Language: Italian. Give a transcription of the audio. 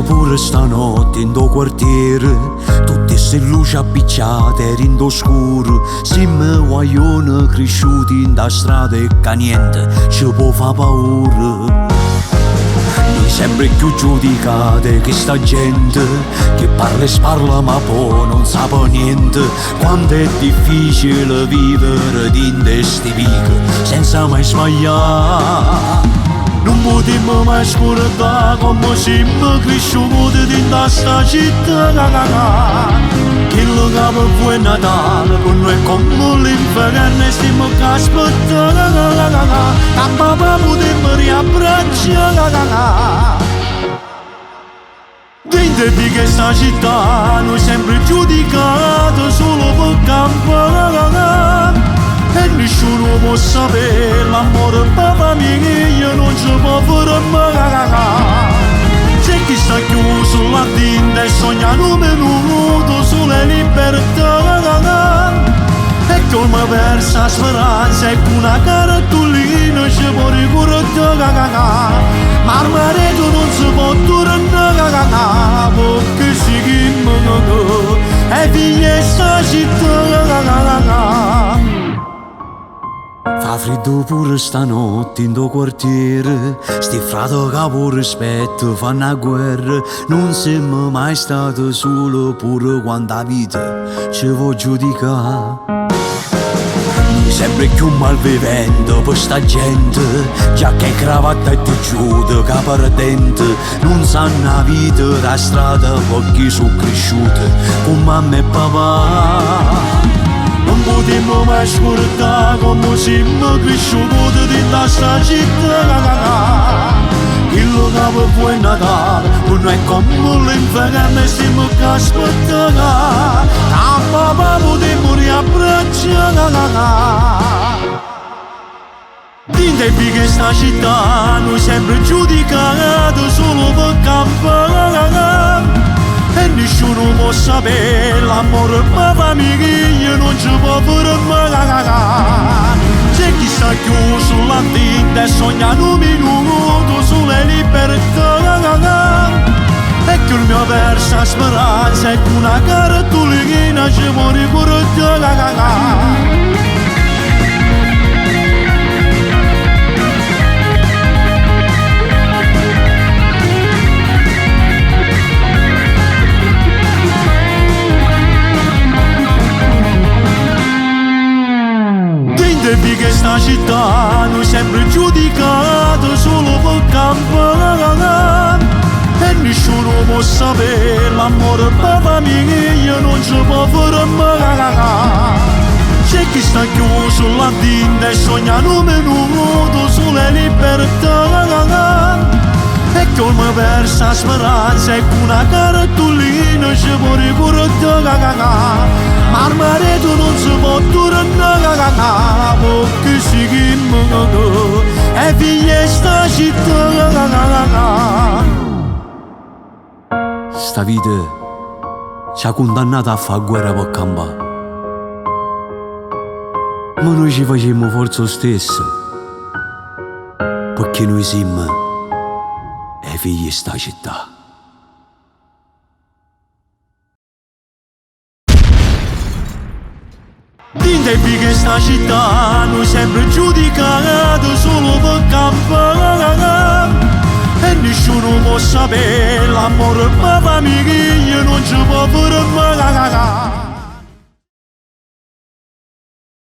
pure stanotte in do quartiere, tutte ste luci appicciate in do scuro. Siamo guaglioni cresciuti in da strada e che niente ci può fa paura. Noi sempre più giudicate che sta gente che parla e sparla ma poi non sa niente. Quanto è difficile vivere in questi vichi senza mai sbagliare. Non potremmo mai scordare come siamo cresciuti in questa città. Quello che per voi è Natale, per noi è come l'inferno e stiamo che aspettando. A papà potremmo riabbracciare. Dentro di questa città noi sempre giudicati solo per campare. E nessuno può sapere l'amore per famiglia non ci può fare mai. C'è chi sta chiuso là dentro e sogna un minuto sulle libertà. E come versa speranza e con una cartolina ci può ricordare. Ma il marito non si può tornare perché si chiama e figlia sta città. Fa freddo pure stanotte in do quartiere, sti frate che pur rispetto fanno a guerra. Non siamo mai stati solo pure quando la vita ci vuol giudicare. Noi sempre più malvivente per sta gente, già che cravatta e ti giudica perdente. Non sanno la vita da strada perché sono cresciuti con mamma e papà. Non potremmo mai scordare come siamo cresciuti in questa città. Quello che per voi è Natale, per noi è come l'inferno e stiamo che aspettando. A papà potremmo riabbracciare. Dentro di questa città noi sempre giudicati solo per campare. E nessuno può sapere l'amore per famiglia non ci può fare mai. C'è chi sta chiuso là dentro e sogna un minuto sulle libertà. E che il mio verso speranza e con una cartolina ci può ricordare. Di questa città noi sempre giudicati solo per campare. E nessuno può sapere l'amore per famiglia non ci può fare mai. C'è chi sta chiuso là dentro e sogna un minuto sulle libertà. E come versa speranza e con una cartolina ci può ricordare. Ma il marito non si può tornare perché si chiama e figlia sta città. Sta vita ci ha condannato a fare guerra per campare. Ma noi ci facciamo forza lo stesso perché noi siamo e figli sta città. Dentro di questa città noi sempre giudicati solo per campare. E nessuno può sapere l'amore per famiglia non ci può fare mai.